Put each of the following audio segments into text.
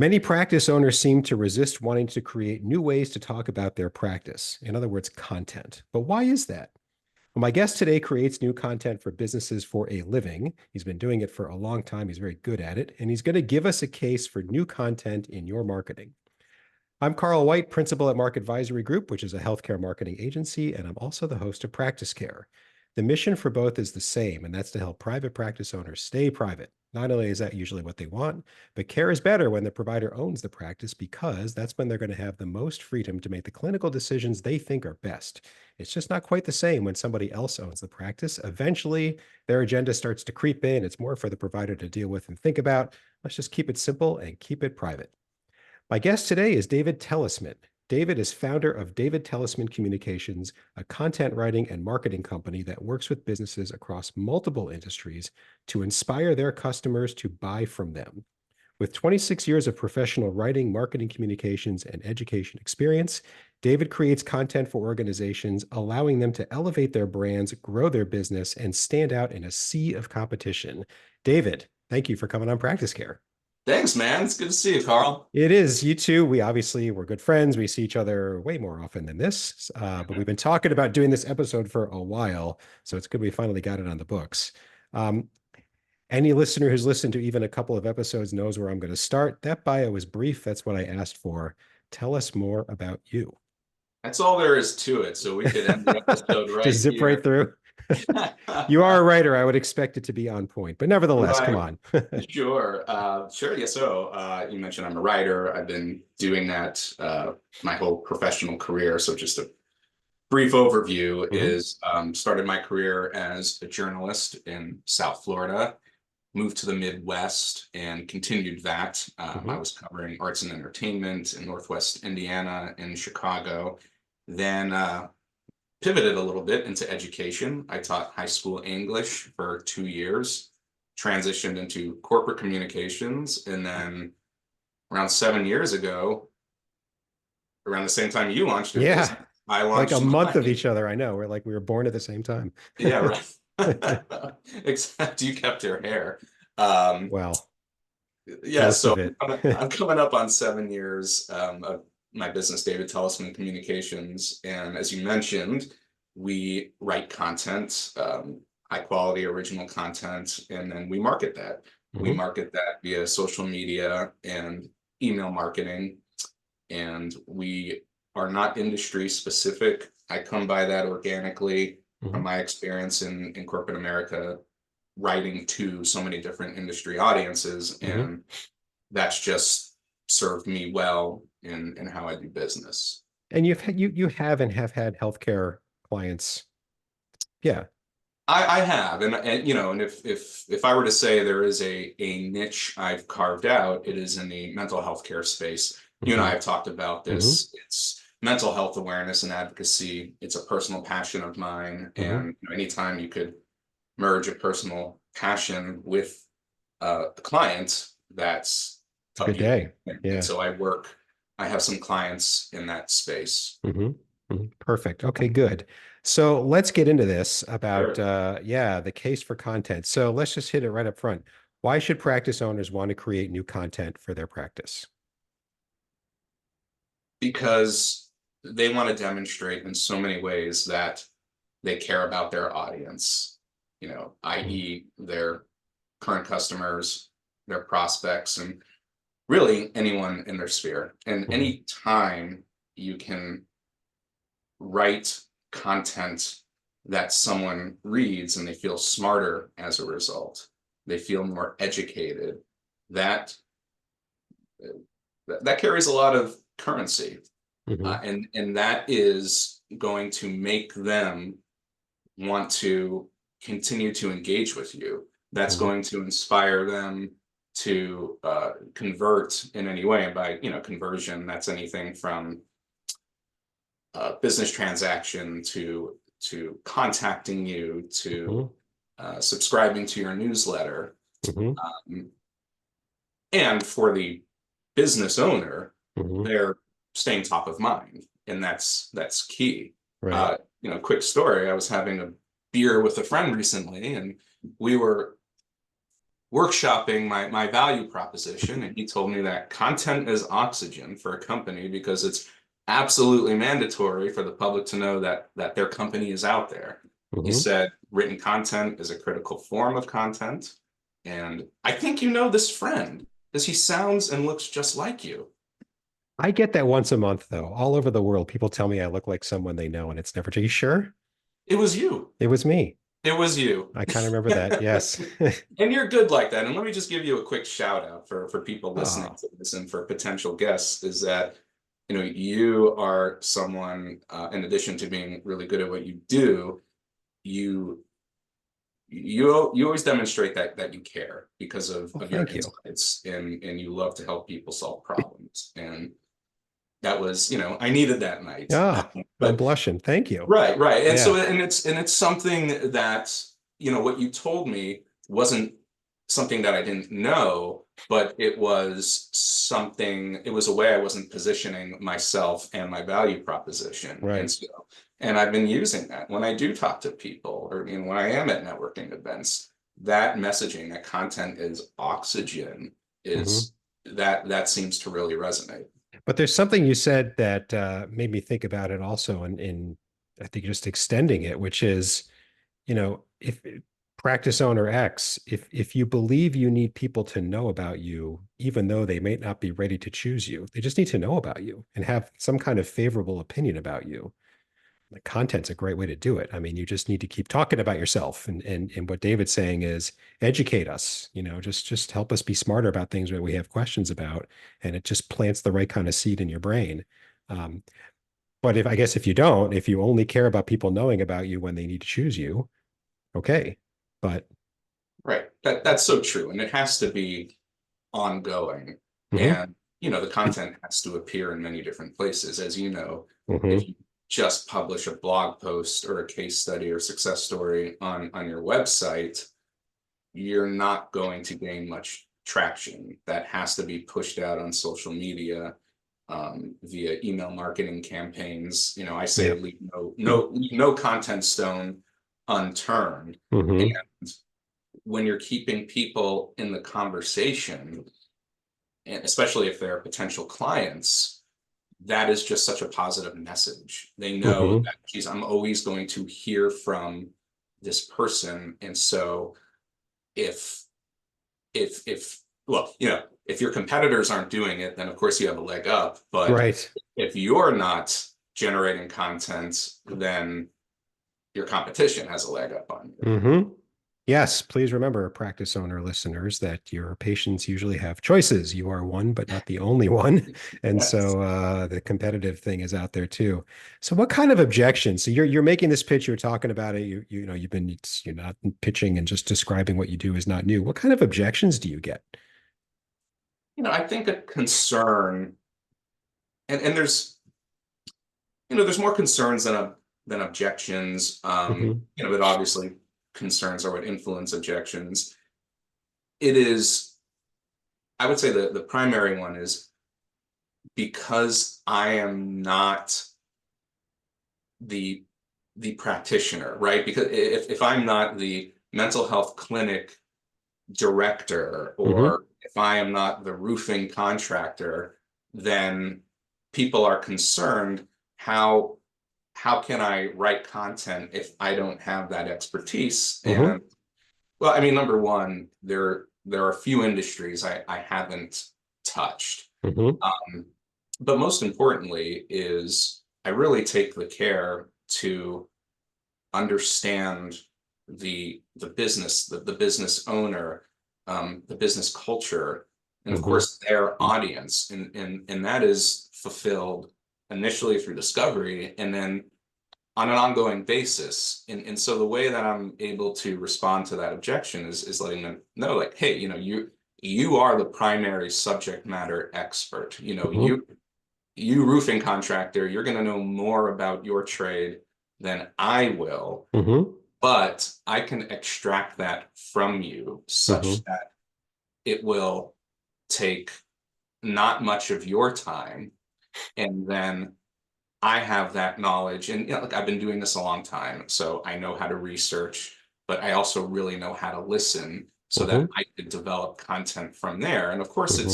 Many practice owners seem to resist wanting to create new ways to talk about their practice. In other words, content. But why is that? Well, my guest today creates new content for businesses for a living. He's been doing it for a long time. He's very good at it. And he's going to give us a case for new content in your marketing. I'm Carl White, principal at Mark Advisory Group, which is a healthcare marketing agency, and I'm also the host of Practice Care. The mission for both is the same, and that's to help private practice owners stay private. Not only is that usually what they want, but care is better when the provider owns the practice because that's when they're going to have the most freedom to make the clinical decisions they think are best. It's just not quite the same when somebody else owns the practice. Eventually, their agenda starts to creep in. It's more for the provider to deal with and think about. Let's just keep it simple and keep it private. My guest today is David Telisman. David is founder of David Telisman Communications, a content writing and marketing company that works with businesses across multiple industries to inspire their customers to buy from them. With 26 years of professional writing, marketing, communications, and education experience, David creates content for organizations, allowing them to elevate their brands, grow their business, and stand out in a sea of competition. David, thank you for coming on Practice Care. Thanks, man. It's good to see you, Carl. It is. You too. We're good friends. We see each other way more often than this, but we've been talking about doing this episode for a while, so it's good we finally got it on the books. Um, any listener who's listened to even a couple of episodes knows where I'm going to start. That bio is brief. That's what I asked for. Tell us more about you. That's all there is to it. So we could end the episode right Just zip right here. through. You are a writer. I would expect it to be on point, but nevertheless, come Right. on. Sure. Sure. Yeah. So you mentioned I'm a writer. I've been doing that my whole professional career. So just a brief overview Mhm. is started my career as a journalist in South Florida, moved to the Midwest and continued that. I Mhm. was covering arts and entertainment in Northwest Indiana and Chicago. Then pivoted a little bit into education. I taught high school English for 2 years, transitioned into corporate communications, and then around 7 years ago, around the same time you launched your Yeah, business, I like a launched month of mine. each other. I know. We were born at the same time. Yeah, right. Except you kept your hair. Um, Well, yeah, most so of it. I'm coming up on 7 years of my business, David Telisman Communications. And as you mentioned, we write content, high quality original content, and then we market that. We Mhm. market that via social media and email marketing. And we are not industry specific. I come by that organically from Mhm. my experience in corporate America, writing to so many different industry audiences. Mhm. And that's just served me well in how I do business. And you have and have had healthcare clients. Yeah. I have, and you know, and if I were to say there is a niche I've carved out, it is in the mental health care space. You and I Mhm. have talked about Mhm. this. It's mental health awareness and advocacy. It's a personal passion of mine, Mhm. and you know, anytime you could merge a personal passion with a client, that's It's a good appealing. day. And Yeah. so I have some clients in that space. Mhm. Mhm. Perfect. Okay, good. So let's get into this about Sure. yeah, the case for content. So let's just hit it right up front. Why should practice owners want to create new content for their practice? Because they want to demonstrate in so many ways that they care about their audience, you know, Mhm. i.e., their current customers, their prospects, and really anyone in their sphere. And Mhm. any time you can write content that someone reads and they feel smarter as a result, they feel more educated, that that carries a lot of currency. Mhm. And that is going to make them want to continue to engage with you. That's Mhm. going to inspire them to convert in any way. And by conversion, that's anything from business transaction to contacting you to Mhm. subscribing to your newsletter. Mhm. Um, and for the business owner, Mhm. they're staying top of mind, and that's key. Right. Quick story: I was having a beer with a friend recently, and we were workshopping my value proposition, and he told me that content is oxygen for a company because it's absolutely mandatory for the public to know that their company is out there. He Hmm. said written content is a critical form of content. And I think you know this friend because he sounds and looks just like you. I get that once a month, though. All over the world, people tell me I look like someone they know, and it's never, are you sure? It was you. It was me. It was you. I kind of remember that. Yes. And you're good like that. And let me just give you a quick shout out for people listening Oh, to this and for potential guests is that, you are someone, in addition to being really good at what you do, you you always demonstrate that you care because well, of your thank you. insights and you love to help people solve problems. And that was, I needed that night. Ah, I'm But blushing. Thank you. right, right. And Yeah. so and it's something that, what you told me wasn't something that I didn't know, but it was a way I wasn't positioning myself and my value proposition. And Right. so, and I've been using that when I do talk to people or when I am at networking events, that messaging, that content is oxygen Hmm. is that seems to really resonate. But there's something you said that made me think about it also, I think just extending it, which is, if practice owner X, if you believe you need people to know about you, even though they may not be ready to choose you, they just need to know about you and have some kind of favorable opinion about you. The content's a great way to do it. I mean, you just need to keep talking about yourself. And what David's saying is educate us, just help us be smarter about things that we have questions about. And it just plants the right kind of seed in your brain. Um, but I guess if you don't, if you only care about people knowing about you when they need to choose you, okay. But Right. That's so true. And it has to be ongoing. mhm, And, the content has to appear in many different places. As you know, if mhm, you just publish a blog post or a case study or success story on your website, you're not going to gain much traction. That has to be pushed out on social media, via email marketing campaigns. I say yeah, leave no content stone unturned. And mhm, when you're keeping people in the conversation, and especially if they're potential clients, that is just such a positive message. They know mhm, that, geez, I'm always going to hear from this person. And so if well, if your competitors aren't doing it, then of course you have a leg up. But right. if you're not generating content, then your competition has a leg up on you. Mhm. Yes, please remember, practice owner listeners, that your patients usually have choices. You are one, but not the only one. And Yes. so the competitive thing is out there too. So what kind of objections? So you're making this pitch, you're talking about it, you're not pitching and just describing what you do is not new. What kind of objections do you get? I think a concern, and there's more concerns than objections. Hmm. But obviously concerns are what influence objections. It is, I would say the primary one is because I am not the the practitioner, right? Because if I'm not the mental health clinic director, Hmm. or if I am not the roofing contractor, then people are concerned how can I write content if I don't have that expertise? Hmm. And well, I mean, number one, there are a few industries I haven't touched. Hmm. Um, but most importantly is I really take the care to understand the business, the business owner, the business culture, and of Hmm. course their audience, and that is fulfilled initially through discovery, and then on an ongoing basis. And so the way that I'm able to respond to that objection is letting them know, like, hey, you are the primary subject matter expert. Hmm. You roofing contractor, you're going to know more about your trade than I will, Hmm. but I can extract that from you such Hmm. that it will take not much of your time. And then I have that knowledge. And look, I've been doing this a long time, so I know how to research, but I also really know how to listen. so that Hmm. I could develop content from there. And of course, Hmm.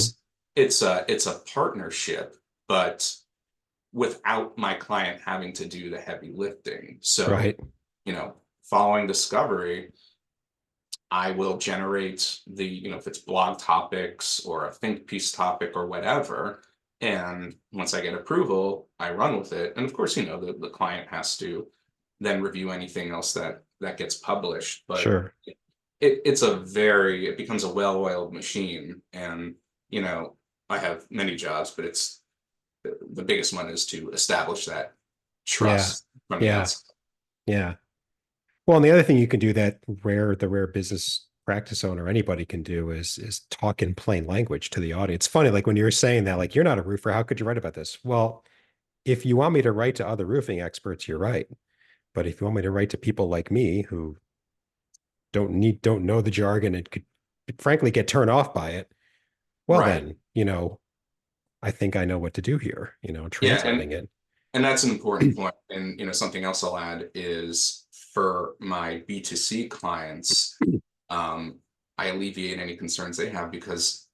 it's a partnership, but without my client having to do the heavy lifting. So, Right. following discovery, I will generate if it's blog topics or a think piece topic or whatever. And once I get approval, I run with it. And of course, the client has to then review anything else that gets published. But Sure. it becomes a well-oiled machine. And, you know, I have many jobs, but the biggest one is to establish that Yeah. trust from the Yeah. outside. Yeah. Well, and the other thing you can do that the rare business practice owner, anybody can do is talk in plain language to the audience. It's funny, like when you're saying that, like, you're not a roofer, how could you write about this? Well, if you want me to write to other roofing experts, you're right. But if you want me to write to people like me who don't know the jargon and could frankly get turned off by it, well Right. then, I think I know what to do here, Yeah, and translating it. and that's an important point. And something else I'll add is for my B2C clients, um, I alleviate any concerns they have because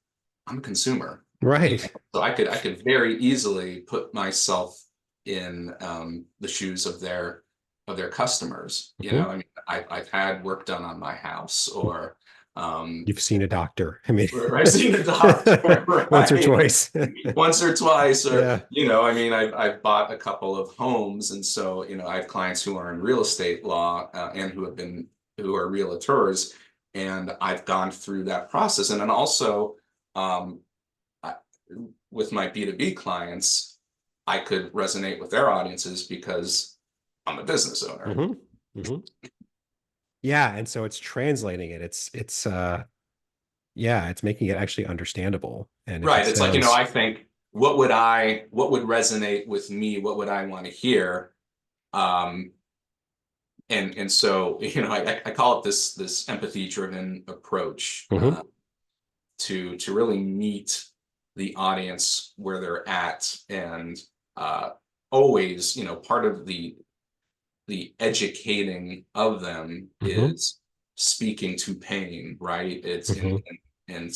I'm a consumer. Right. So I could very easily put myself in the shoes of their customers. Mhm. I mean, I've had work done on my house, or um, You've seen a doctor. I mean, or I've seen a doctor, once or right? twice. Once or twice, or Yeah. I mean, I've bought a couple of homes, and so I have clients who are in real estate law, and who are realtors, and I've gone through that process. And then also, um, I, with my B2B clients, I could resonate with their audiences because I'm a business owner. Hmm. Hmm. Yeah, and so it's translating it. Yeah, it's making it actually understandable. And if it Right. It's like, says, I think what would resonate with me? What would I want to hear? Um, and so, I call it this empathy driven approach, mhm, to really meet the audience where they're at. And uh, always, part of the educating of them mhm, is speaking to pain, right? It's mhm. in,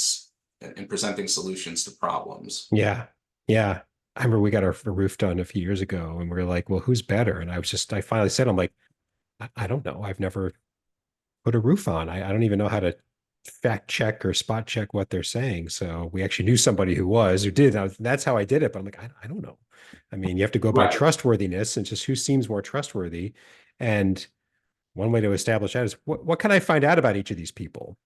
in presenting solutions to problems. Yeah. Yeah. I remember we got our roof done a few years ago and we were like, well, who's better? And I finally said, I'm like, I don't know. I've never put a roof on. I don't even know how to fact check or spot check what they're saying. So we actually knew somebody who did. That's how I did it. But I'm like, I don't know. I mean, you have to go by Right. trustworthiness and just who seems more trustworthy. And one way to establish that is what can I find out about each of these people?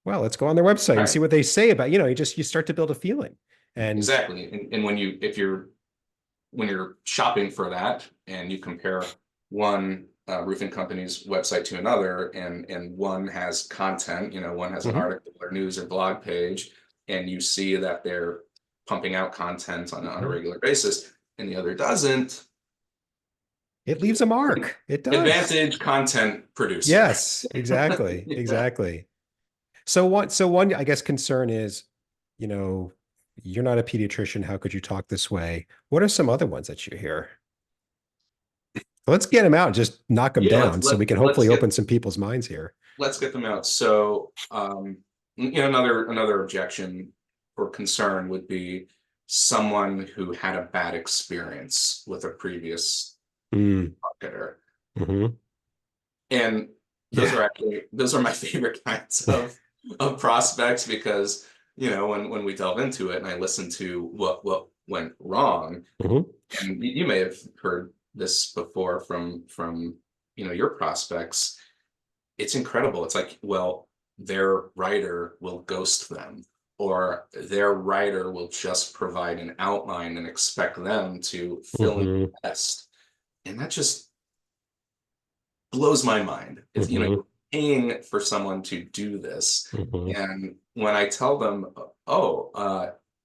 Well, let's go on their website and see Right. what they say about, you start to build a feeling. And Exactly. And when you're shopping for that and you compare one roofing company's website to another, and one has content, one has an mhm, article or news or blog page, and you see that they're pumping out content on a mhm. regular basis, and the other doesn't. It leaves a mark. It does. Advantage content producer. Yes, exactly. Yeah. Exactly. So one, I guess, concern is, you know, you're not a pediatrician. How could you talk this way? What are some other ones that you hear? Let's get them out and just knock them Yeah, down so we can hopefully open some people's minds here. let's get them out. So, another objection or concern would be someone who had a bad experience with a previous Mm, marketer. hmm. And Yeah. those are my favorite kinds of prospects, because when we delve into it and I listen to what went wrong. Hmm. And you may have heard this before from your prospects. It's incredible. It's like, well, their writer will ghost them, or their writer will just provide an outline and expect them to fill in Hmm. the rest. And that just blows my mind. It's, Hmm. you're paying for someone to do this. Hmm. And when I tell them, oh,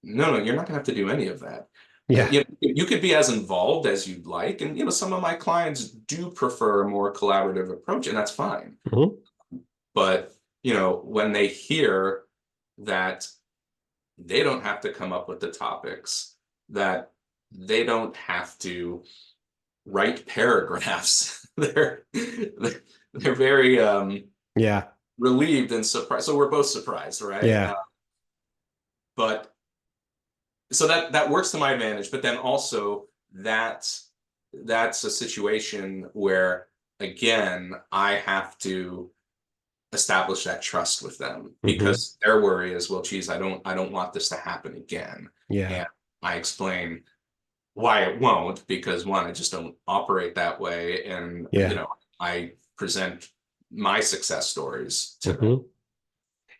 no, you're not gonna have to do any of that. Yeah. You could be as involved as you'd like. And some of my clients do prefer a more collaborative approach, and that's fine. Hmm. But when they hear that they don't have to come up with the topics, that they don't have to write paragraphs, they're very Yeah. relieved and surprised. So we're both surprised, right? Yeah. But so that works to my advantage. But then also that's a situation where again I have to establish that trust with them Hmm. because their worry is, well, geez, I don't want this to happen again. Yeah. And I explain why it won't, because one, I just don't operate that way. And, Yeah. I present my success stories to them. Hmm.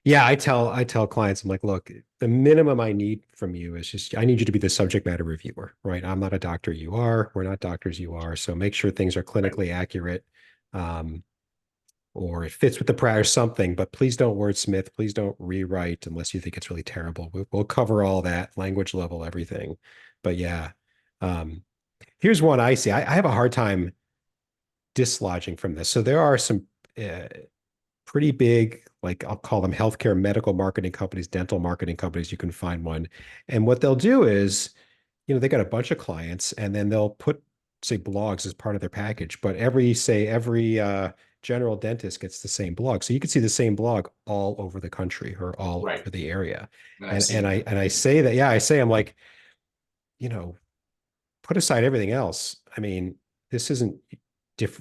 Yeah, I tell clients, I'm like, look, the minimum I need from you is just I need you to be the subject matter reviewer, right? I'm not a doctor, you are. We're not doctors, you are. So make sure things are Right. clinically accurate, um, or it fits with the prior something, but please don't wordsmith, please don't rewrite unless you think it's really terrible. We'll cover all that, language level, everything. But yeah, um, here's one I see. I have a hard time dislodging from this. So there are some uh, pretty big, like I'll call them healthcare medical marketing companies, dental marketing companies. You can find one. And what they'll do is, they got a bunch of clients and then they'll put, say, blogs as part of their package. But every general dentist gets the same blog. So you can see the same blog all over the country or all Right. over the area. And I've And seen I that. and I say that, yeah, I say I'm like, you know, put aside everything else. I mean, this isn't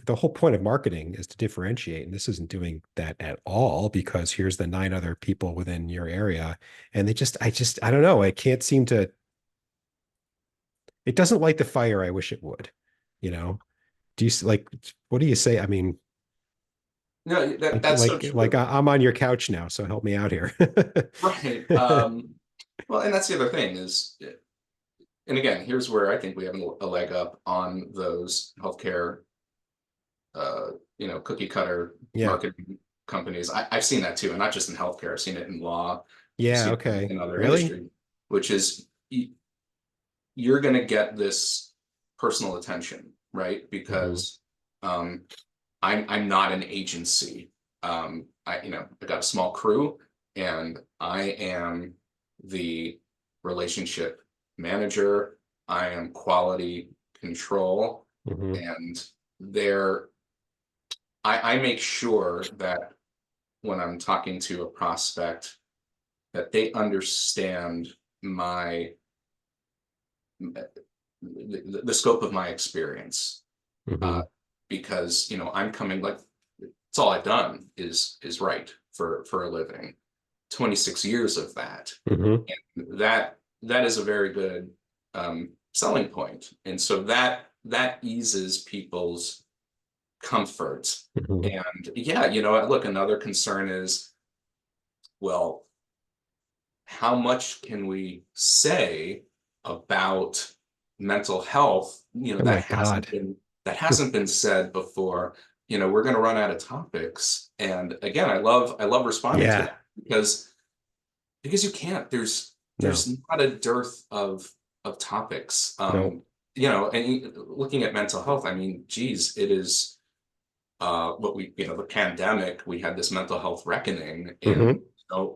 the whole point of marketing is to differentiate, and this isn't doing that at all because here's the nine other people within your area, and I don't know. I can't seem to. It doesn't light the fire I wish it would. You know, do you like? What do you say? I mean, No, that's so true. I'm on your couch now, so help me out here. Right. Well, and that's the other thing is, and again, here's where I think we have a leg up on those healthcare, cookie cutter Yeah. marketing companies. I've seen that too, and not just in healthcare. I've seen it in law. I've Yeah. seen it Okay. in other Really? industry, which is you're going to get this personal attention, right? Hmm. Because um, I'm not an agency. I got a small crew, and I am the relationship manager. I am quality control, Hmm. and there I make sure that when I'm talking to a prospect, that they understand my the scope of my experience, uh, Hmm. because I'm coming like it's all I've done is write for a living. 26 years of that, Hmm. and that is a very good selling point, and so that eases people's comfort. Hmm. And yeah, look, another concern is, well, how much can we say about mental health, Oh that my hasn't God. been said before. We're going to run out of topics. And again, I love responding to Yeah. that because you can't. There's No. not a dearth of topics. No. And looking at mental health, I mean, geez, it is what the pandemic, we had this mental health reckoning, and Hmm.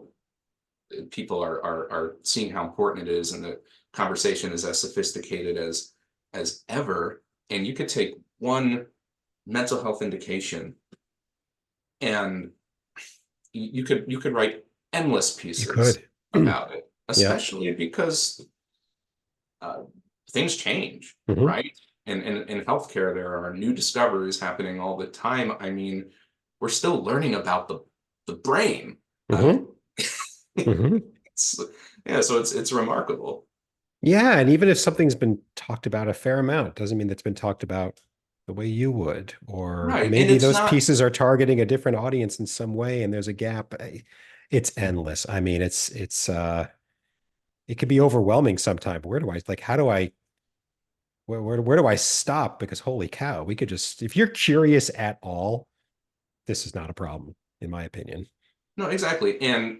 people are seeing how important it is, and the conversation is as sophisticated as ever. And you could take one mental health indication, and you could write endless You pieces could. about it, Yeah. especially because uh, things change, Hmm. right? And in healthcare, there are new discoveries happening all the time. I mean, we're still learning about the brain. I Hmm. Hmm. it's, yeah, so it's remarkable. Yeah, and even if something's been talked about a fair amount, doesn't mean it's been talked about the way you would. Or Right. And maybe it's those not, pieces are targeting a different audience in some way, and there's a gap. It's endless. I mean, it could be overwhelming sometimes. Where do I like how do I where do I stop? Because holy cow, we could just if you're curious at all, this is not a problem, in my opinion. no, exactly. And,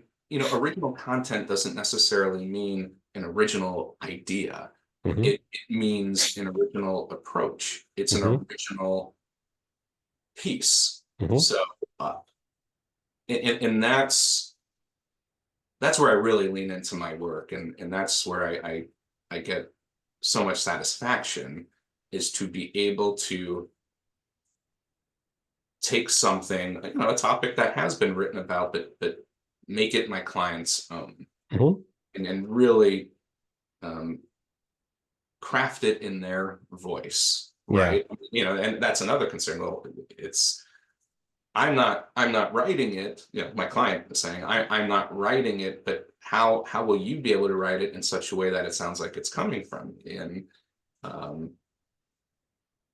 original content doesn't necessarily mean an original idea. Hmm. It means an original approach. It's an Hmm. original piece. Hmm. So, uh, and that's where I really lean into my work. And that's where I get so much satisfaction, is to be able to take something, a topic that has been written about, but make it my client's own, Mhm. and really um, craft it in their voice, Yeah. right? And that's another concern. Well, it's I'm not writing it. My client is saying I'm not writing it, but how will you be able to write it in such a way that it sounds like it's coming from me? And um,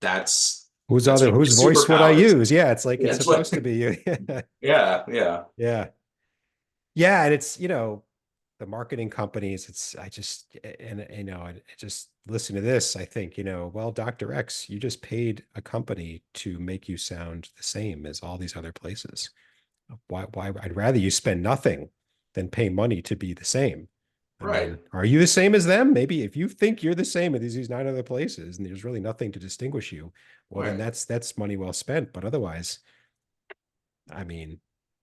that's that's one of Whose your voice would I superpowers. use? Yeah, it's like Yeah, it's it's what. supposed to be you. Yeah, yeah, Yeah. Yeah, and it's, the marketing companies, it's I just and I just listen to this, I think, well, Dr. X, you just paid a company to make you sound the same as all these other places. Why I'd rather you spend nothing than pay money to be the same. I right, mean, are you the same as them? Maybe if you think you're the same as these nine other places and there's really nothing to distinguish you, well, then right. that's money well spent. But otherwise, I mean,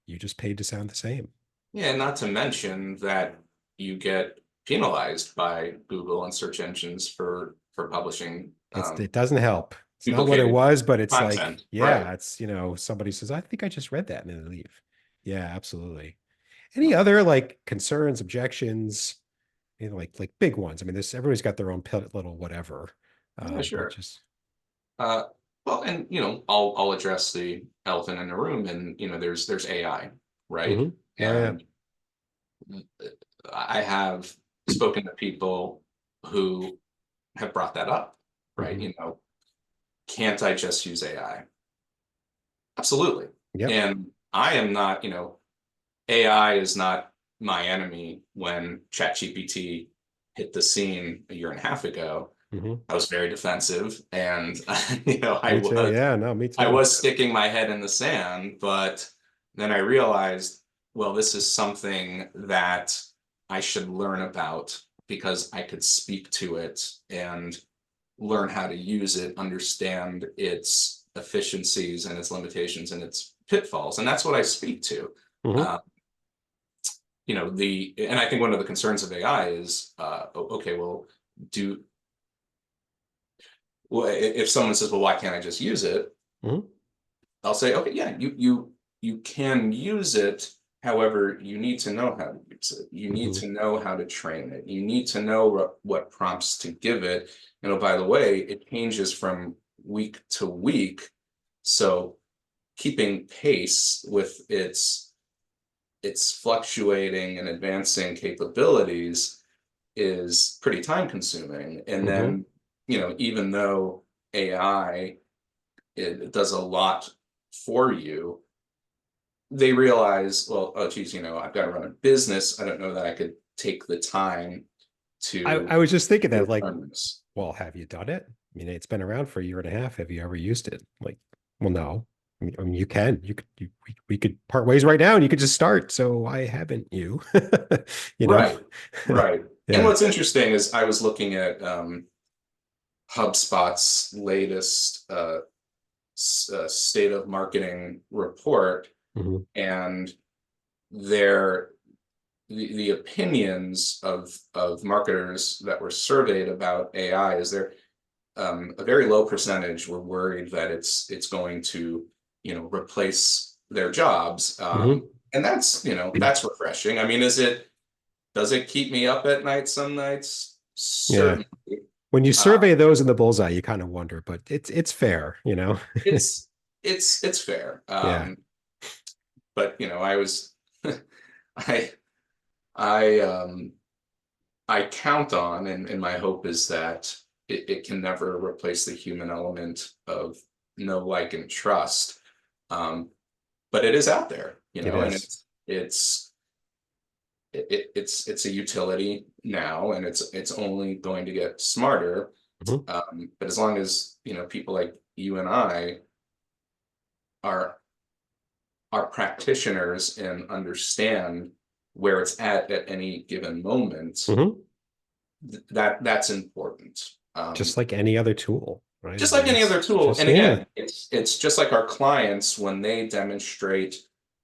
you just paid to sound the same. Yeah, not to mention that you get penalized by Google and search engines for publishing It doesn't help. It's not what it duplicated was, but it's like, content. Right. yeah, it's, somebody says, I think I just read that and then they leave. Yeah, absolutely. Any Uh, other like concerns, objections, like big ones? I mean, there's everybody's got their own little whatever. yeah, But sure. just, Uh, well, and I'll address the elephant in the room, and there's AI, right? oh yeah. And I have spoken to people who have brought that up, right? Hmm. Can't I just use AI? Absolutely. Yep. And I am not, AI is not my enemy. When ChatGPT hit the scene a year and a half ago, Hmm. I was very defensive, and Me too. Yeah, no, me I too. was sticking my head in the sand, but then I realized, well, this is something that I should learn about because I could speak to it and learn how to use it, understand its efficiencies and its limitations and its pitfalls. And that's what I speak to. Hmm. Uh, and I think one of the concerns of AI is, okay, well, do well, if someone says, well, why can't I just use it? Hmm. I'll say, okay, yeah, you can use it. However, you need to know how to use it. You need Hmm. to know how to train it. You need to know what prompts to give it. And oh, by the way, it changes from week to week. So keeping pace with its fluctuating and advancing capabilities is pretty time consuming. And Hmm. then, even though AI, it does a lot for you, they realize, well, oh geez, I've got to run a business. I don't know that I could take the time I to was just thinking that, like, learn this. well, have you done it? I mean, it's been around for a year and a half. Have you ever used it? Like, well, no. I mean, you can. We could part ways right now, and you could just start. So why haven't you? You know? Right, right. And Yeah. what's interesting is I was looking at HubSpot's latest state of marketing report, Hmm. and their the opinions of marketers that were surveyed about AI is there a very low percentage were worried that it's going to replace their jobs, Hmm. and that's refreshing. I mean, does it keep me up at night some nights? Yeah. Certainly. When you uh, survey those in the bullseye, you kind of wonder, but it's fair. it's it's fair, Yeah. but I was I I I count on, and my hope is that it can never replace the human element of know, like, and trust. Um, but it is out there, It and is. it's a utility now, and it's only going to get smarter. Mhm. But as long as people like you and I are practitioners and understand where it's at any given moment, Mhm. that's important. Just like any other tool, right? I Just like mean, any other it's tool. just, And yeah. again, it's just like our clients when they demonstrate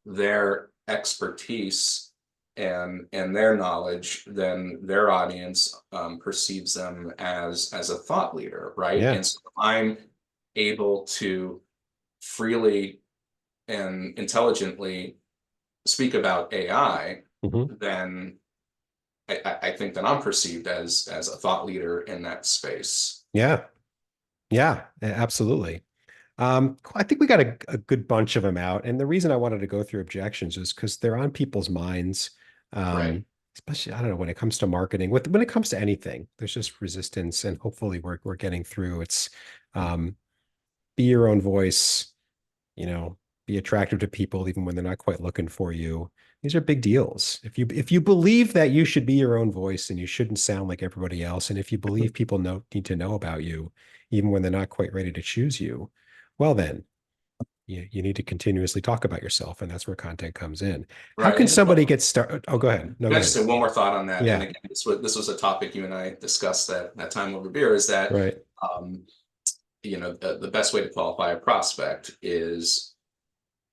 their expertise and their knowledge, then their audience perceives them as a thought leader, right? Yeah. And so I'm able to freely and intelligently speak about AI, Mhm. then I think that I'm perceived as a thought leader in that space. Yeah. Yeah, absolutely. I think we got a good bunch of them out. And the reason I wanted to go through objections is because they're on people's minds. Right. Especially, I don't know, when it comes to marketing, when it comes to anything, there's just resistance, and hopefully we're getting through. It's um, be your own voice, you know, be attractive to people even when they're not quite looking for you. These are big deals. If you believe that you should be your own voice and you shouldn't sound like everybody else, and if you believe people need to know about you, even when they're not quite ready to choose you, well then you need to continuously talk about yourself, and that's where content comes in. How Right. can And just somebody get started? Oh, go ahead. No, can go I just ahead. say one more thought on that? And Yeah, again, this was a topic you and I discussed that time over beer, is that right. um, the best way to qualify a prospect is,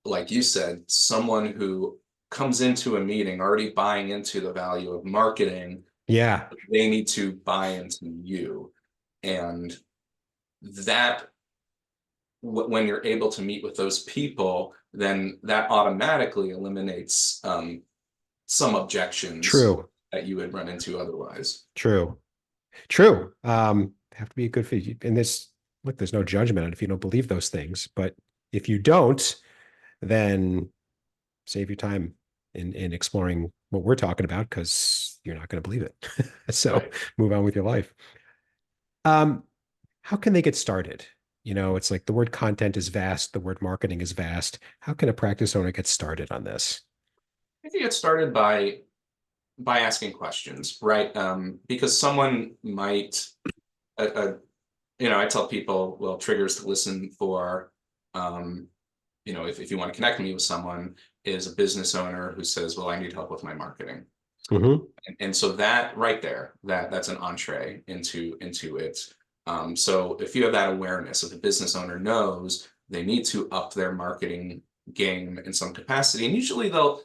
like you said, someone who comes into a meeting already buying into the value of marketing. Yeah. They need to buy into you. And that, when you're able to meet with those people, then that automatically eliminates some objections True. that you would run into otherwise. True. True. Have to be a good fit. And this, look, there's no judgment on if you don't believe those things, but if you don't, then save your time in exploring what we're talking about because you're not going to believe it. So Right. move on with your life. Um, how can they get started? It's like the word content is vast, the word marketing is vast. How can a practice owner get started on this? I think it started by asking questions, right? Because someone might, uh, I tell people, well, triggers to listen for, um, if you want to connect me with someone, is a business owner who says, well, I need help with my marketing. Hmm. And so that right there, that's an entree into it. So if you have that awareness, if the business owner knows they need to up their marketing game in some capacity, and usually they'll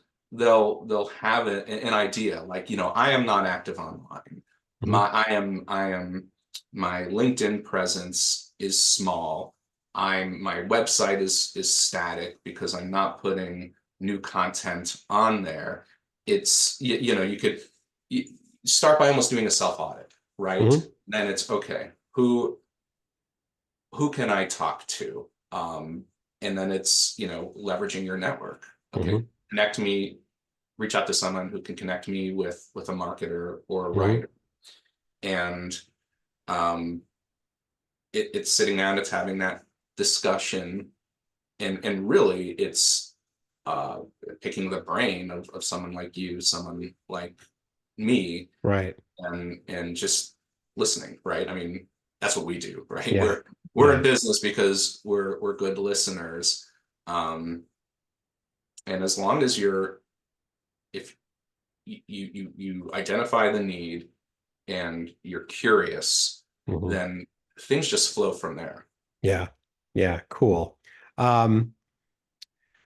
have an idea, like, I am not active online. Hmm. I am my LinkedIn presence is small. My website is static because I'm not putting new content on there. It's you could you start by almost doing a self audit, right? Hmm. Then it's okay. Who can I talk to? And then it's leveraging your network. Okay, Hmm. connect me. Reach out to someone who can connect me with a marketer or a Hmm. writer, and um, it's sitting down. It's having that discussion, and really it's uh, picking the brain of someone like you, someone like me, Right. and just listening, right? I mean, that's what we do, right? Yeah. We're in Yeah. business because we're good listeners. Um, and as long as if you identify the need and you're curious, Hmm. then things just flow from there. Yeah. Yeah. Cool. Um,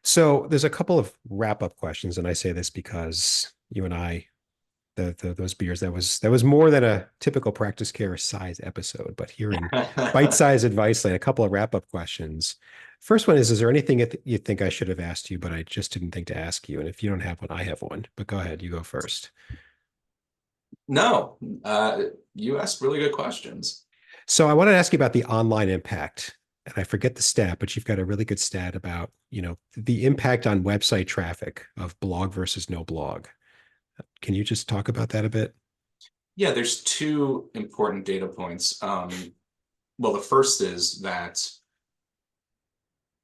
so there's a couple of wrap-up questions, and I say this because you and I, those beers, that was more than a typical practice care size episode, but here in bite-sized advice land, a couple of wrap-up questions. First one is there anything you think I should have asked you, but I just didn't think to ask you? And if you don't have one, I have one. But go ahead, you go first. No, you asked really good questions. So I wanted to ask you about the online impact. And I forget the stat, but you've got a really good stat about, the impact on website traffic of blog versus no blog. Can you just talk about that a bit? Yeah, there's two important data points. Well, the first is that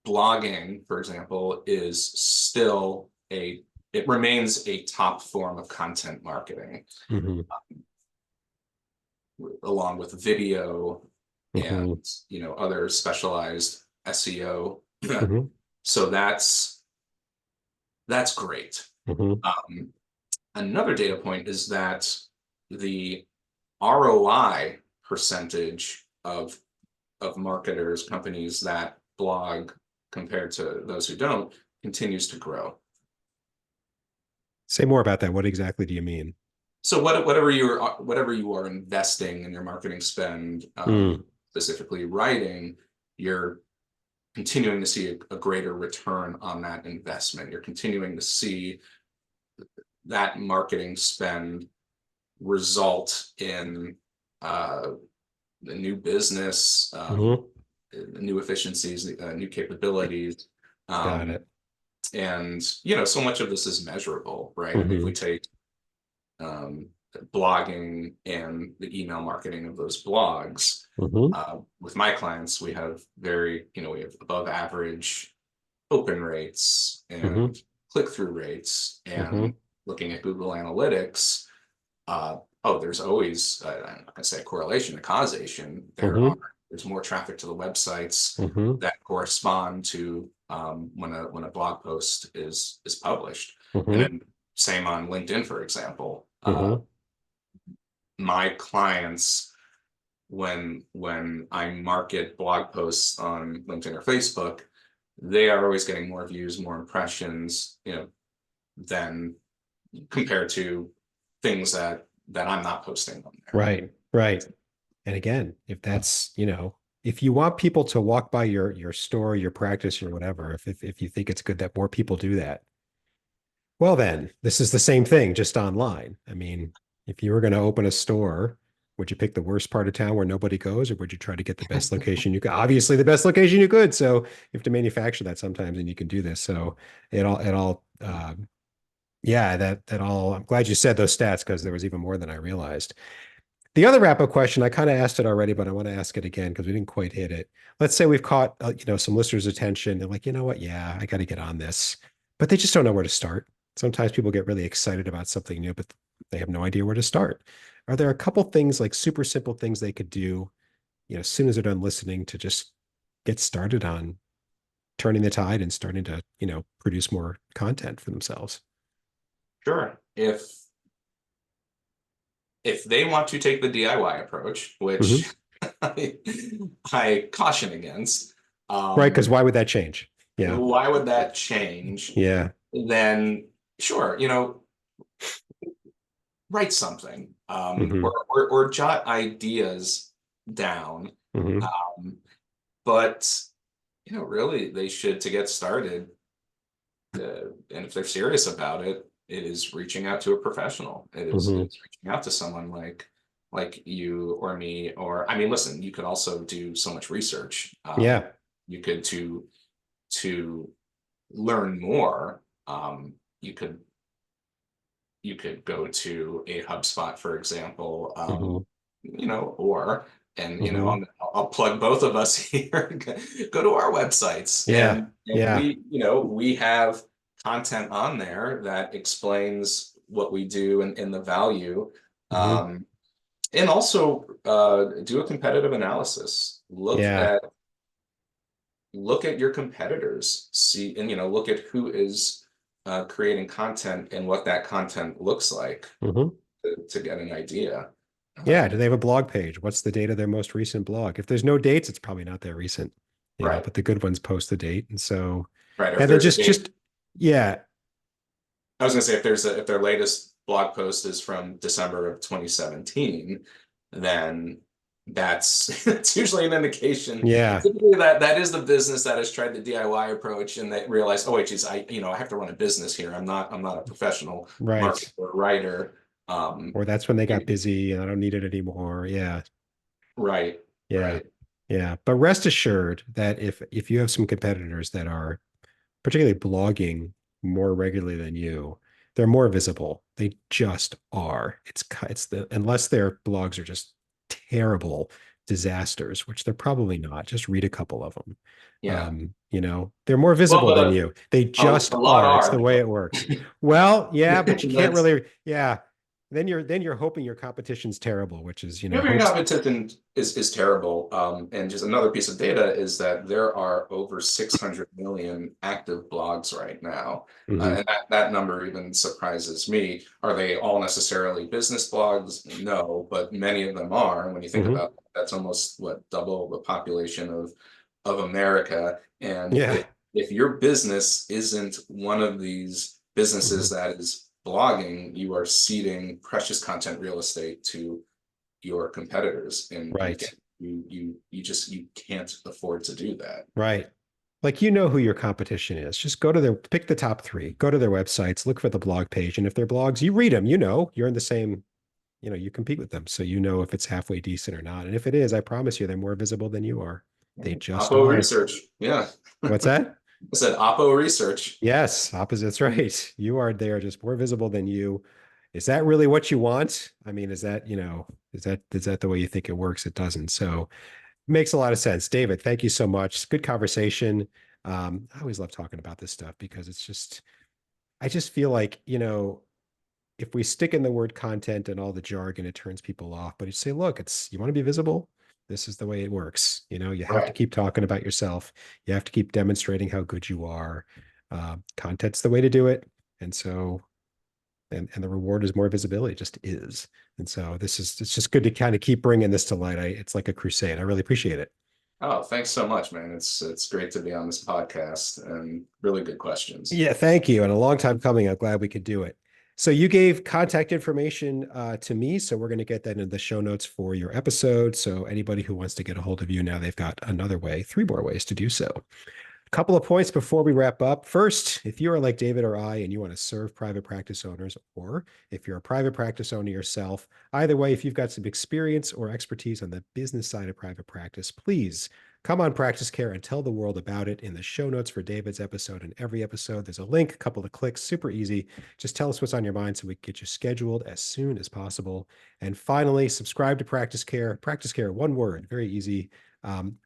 blogging, for example, it remains a top form of content marketing, Hmm. along with video and Hmm. other specialized SEO. Hmm. So that's great. Hmm. Um, Another data point is that the ROI percentage of marketers, companies that blog compared to those who don't, continues to grow. Say more about that. What exactly do you mean? So whatever you are investing in your marketing spend, Mm, specifically writing, you're continuing to see a greater return on that investment. You're continuing to see that marketing spend result in the new business, Hmm. new efficiencies, new capabilities. Got Um, it. and, so much of this is measurable, right? I mean, if we Hmm. take um, blogging and the email marketing of those blogs, Hmm. with my clients, we have we have above average open rates Hmm. and click-through rates, Hmm. and looking at Google Analytics, there's always, I'm not gonna say a correlation, a causation. Hmm. There's more traffic to the websites Hmm. that correspond to when a blog post is published. And Hmm. then same on LinkedIn, for example. Hmm. My clients, when I market blog posts on LinkedIn or Facebook, they are always getting more views, more impressions, than compared to things that I'm not posting on there. Right, right. And again, if that's, if you want people to walk by your store, your practice, or whatever, if you think it's good that more people do that, well then, this is the same thing, just online. I mean, if you were going to open a store, would you pick the worst part of town where nobody goes, or would you try to get the best location you could? Obviously, the best location you could. So you have to manufacture that sometimes, and you can do this. So yeah, that all. I'm glad you said those stats because there was even more than I realized. The other wrap up question, I kind of asked it already, but I want to ask it again because we didn't quite hit it. Let's say we've caught, some listeners' attention. They're like, you know what? Yeah, I got to get on this, but they just don't know where to start. Sometimes people get really excited about something new, but they have no idea where to start. Are there a couple things, like super simple things they could do, as soon as they're done listening, to just get started on turning the tide and starting to, produce more content for themselves? Sure. If they want to take the DIY approach, Hmm. which I, I caution against, Right. Because um, why would that change? Yeah. why would that change? Yeah. Then sure, write something, Hmm. or jot ideas down. Hmm. Um, but really, they should, to get started, and if they're serious about it, it is reaching out to a professional. Hmm. It's reaching out to someone like you or me, or I mean, listen, you could also do so much research. Yeah. You could to learn more. You could go to a HubSpot, for example, Hmm. or and Hmm. I'll plug both of us here. Go to our websites, Yeah. and Yeah. we have content on there that explains what we do and the value. Hmm. And also do a competitive analysis. Yeah. Look at your competitors, see, and look at who is creating content and what that content looks like, Hmm. to get an idea. Yeah. Do Um, they have a blog page? What's the date of their most recent blog? If there's no dates, it's probably not that recent, right, but the good ones post the date. And so, right. Or if and then there's a date, yeah. I was going to say, if their latest blog post is from December of 2017, then that's it's usually an indication. Yeah. Typically, that is the business that has tried the DIY approach, and they realize, oh wait, geez, I have to run a business here. I'm not a professional marketer Right. or writer. Um, Or that's when they got and- busy and I don't need it anymore. Yeah. right, Yeah. right, Yeah. But rest assured that if you have some competitors that are particularly blogging more regularly than you, they're more visible. They just are. It's the unless their blogs are just terrible disasters, which they're probably not. Just read a couple of them. yeah. They're more Well, visible but than you. They a just lot are. It's the are. way it works. Well, yeah, but you can't That's really, yeah. Then you're hoping your competition's terrible, which is, Moving hopes. competition is terrible. And just another piece of data is that there are over 600 million active blogs right now. Hmm. And that number even surprises me. Are they all necessarily business blogs? No, but many of them are. And when you think Hmm. about it, that's almost what, double the population of America. And Yeah. if your business isn't one of these Hmm. businesses that is blogging, you are ceding precious content real estate to your competitors, and Right. you can't afford to do that. Right. Like, you know who your competition is. Just go to their, pick the top three, go to their websites, look for the blog page. And if they're blogs, you read them, you know, you're in the same, you compete with them. So you know if it's halfway decent or not. And if it is, I promise you, they're more visible than you are. They just Oppo are. research. Yeah. What's that? I said Oppo research. Yes, opposites, right. You are there, just more visible than you. Is that really what you want? I mean, is that, is that the way you think it works? It doesn't. So makes a lot of sense. David, thank you so much. Good conversation. I always love talking about this stuff because I just feel like, if we stick in the word content and all the jargon, it turns people off. But you say, look, you want to be visible. This is the way it works. You have to Right. keep talking about yourself. You have to keep demonstrating how good you are. Content's the way to do it. And so, and the reward is more visibility, it just is. And so it's just good to kind of keep bringing this to light. It's like a crusade. I really appreciate it. Oh, thanks so much, man. It's great to be on this podcast and really good questions. Yeah, thank you. And a long time coming. I'm glad we could do it. So you gave contact information to me, so we're going to get that in the show notes for your episode. So anybody who wants to get a hold of you now, they've got another way, three more ways to do so. Couple of points before we wrap up. First, if you are like David or I and you want to serve private practice owners, or if you're a private practice owner yourself, either way, if you've got some experience or expertise on the business side of private practice, please come on Practice Care and tell the world about it. In the show notes for David's episode and every episode, there's a link, a couple of clicks, super easy. Just tell us what's on your mind so we can get you scheduled as soon as possible. And finally, subscribe to Practice Care. Practice Care, one word, very easy.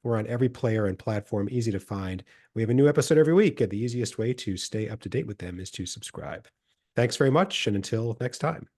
We're on every player and platform, easy to find. We have a new episode every week, and the easiest way to stay up to date with them is to subscribe. Thanks very much, and until next time.